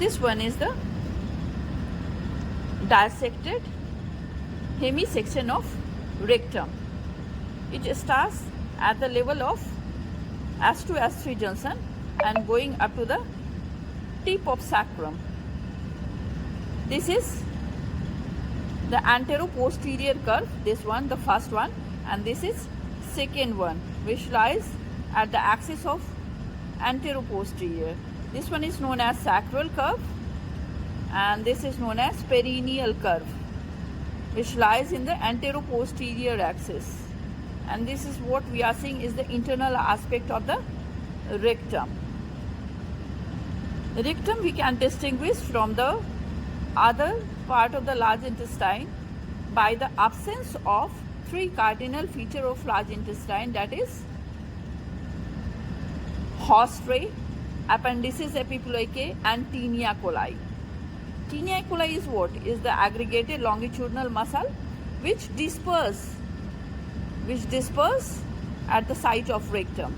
this one is the dissected hemisection of rectum. It starts at the level of S2 S3 junction and going up to the tip of sacrum. This is the antero-posterior curve, this one, the first one, and this is second one, which lies at the axis of antero-posterior. This one is known as sacral curve, and this is known as perineal curve, which lies in the antero-posterior axis. And this is what we are seeing is the internal aspect of the rectum. The rectum we can distinguish from the other part of the large intestine by the absence of three cardinal features of large intestine, that is Haustre, appendices epipleucae, and Tinea coli. Tinea coli is what? Is the aggregated longitudinal muscle which disperse at the site of rectum.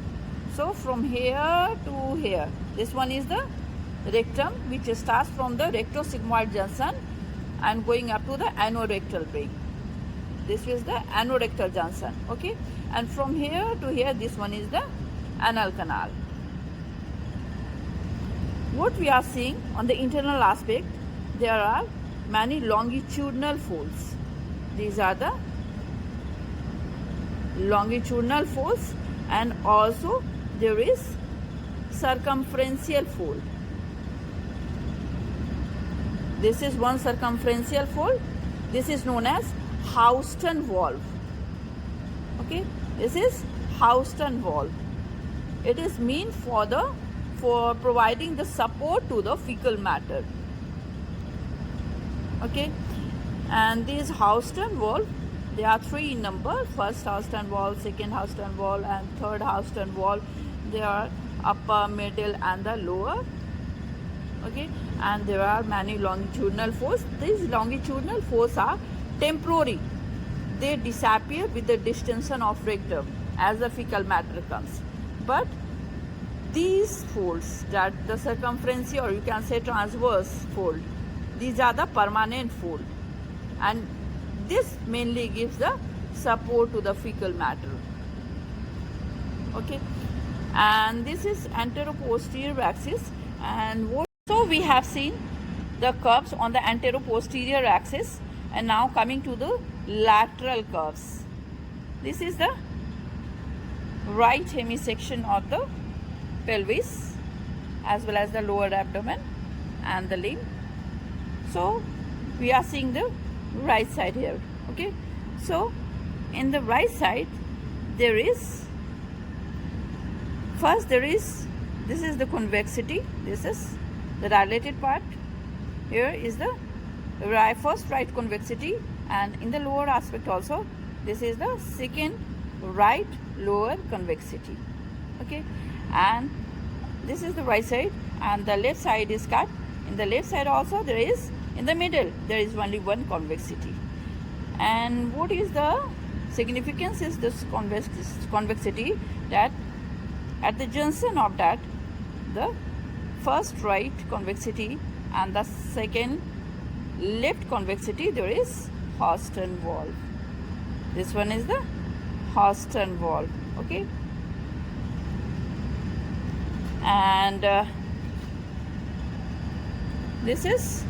So from here to here, this one is the rectum, which starts from the rectosigmoid junction and going up to the anorectal brain. This is the anorectal junction, okay? And from here to here, this one is the anal canal. What we are seeing on the internal aspect, there are many longitudinal folds. These are the longitudinal folds, and also there is circumferential fold. This is one circumferential fold. This is known as Houston valve. Okay, this is Houston valve. It is meant for providing the support to the fecal matter. Okay, and these Houston valve, there are three in number: first Houston valve, second Houston valve, and third Houston valve. They are upper, middle, and the lower. Okay, and there are many longitudinal folds. These longitudinal folds are temporary. They disappear with the distension of rectum as the fecal matter comes. But these folds, that the circumferential, or you can say transverse fold, these are the permanent fold, and this mainly gives the support to the fecal matter. Okay, and this is antero-posterior axis. And so we have seen the curves on the antero-posterior axis, and now coming to the lateral curves. This is the right hemisection of the pelvis, as well as the lower abdomen and the limb. So we are seeing the right side here. Okay, so in the right side there is, first there is, this is the convexity, this is the dilated part. Here is the first right convexity, and in the lower aspect also, this is the second right lower convexity. Okay, and this is the right side, and the left side is cut. In the left side also there is, in the middle there is only one convexity. And what is the significance is this convexity, that at the junction of that, the first right convexity and the second left convexity, there is Houston valve. This one is the Houston valve. Okay, and this is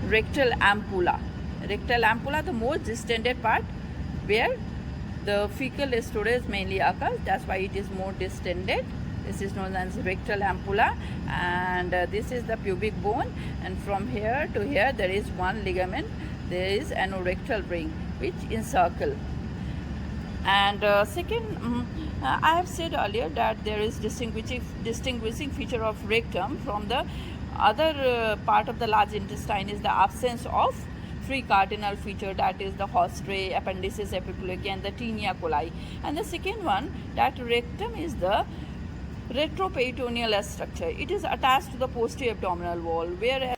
rectal ampulla. Rectal ampulla, the most distended part where the fecal storage mainly occurs. That's why it is more distended. This is known as rectal ampulla, and this is the pubic bone, and from here to here there is one ligament. There is anorectal ring which encircle. And second, I have said earlier that there is distinguishing feature of rectum from the other part of the large intestine is the absence of three cardinal feature, that is the Haustre, appendices epipleucae, and the Tinea coli. And the second one, that rectum is the retroperitoneal structure. It is attached to the posterior abdominal wall, whereas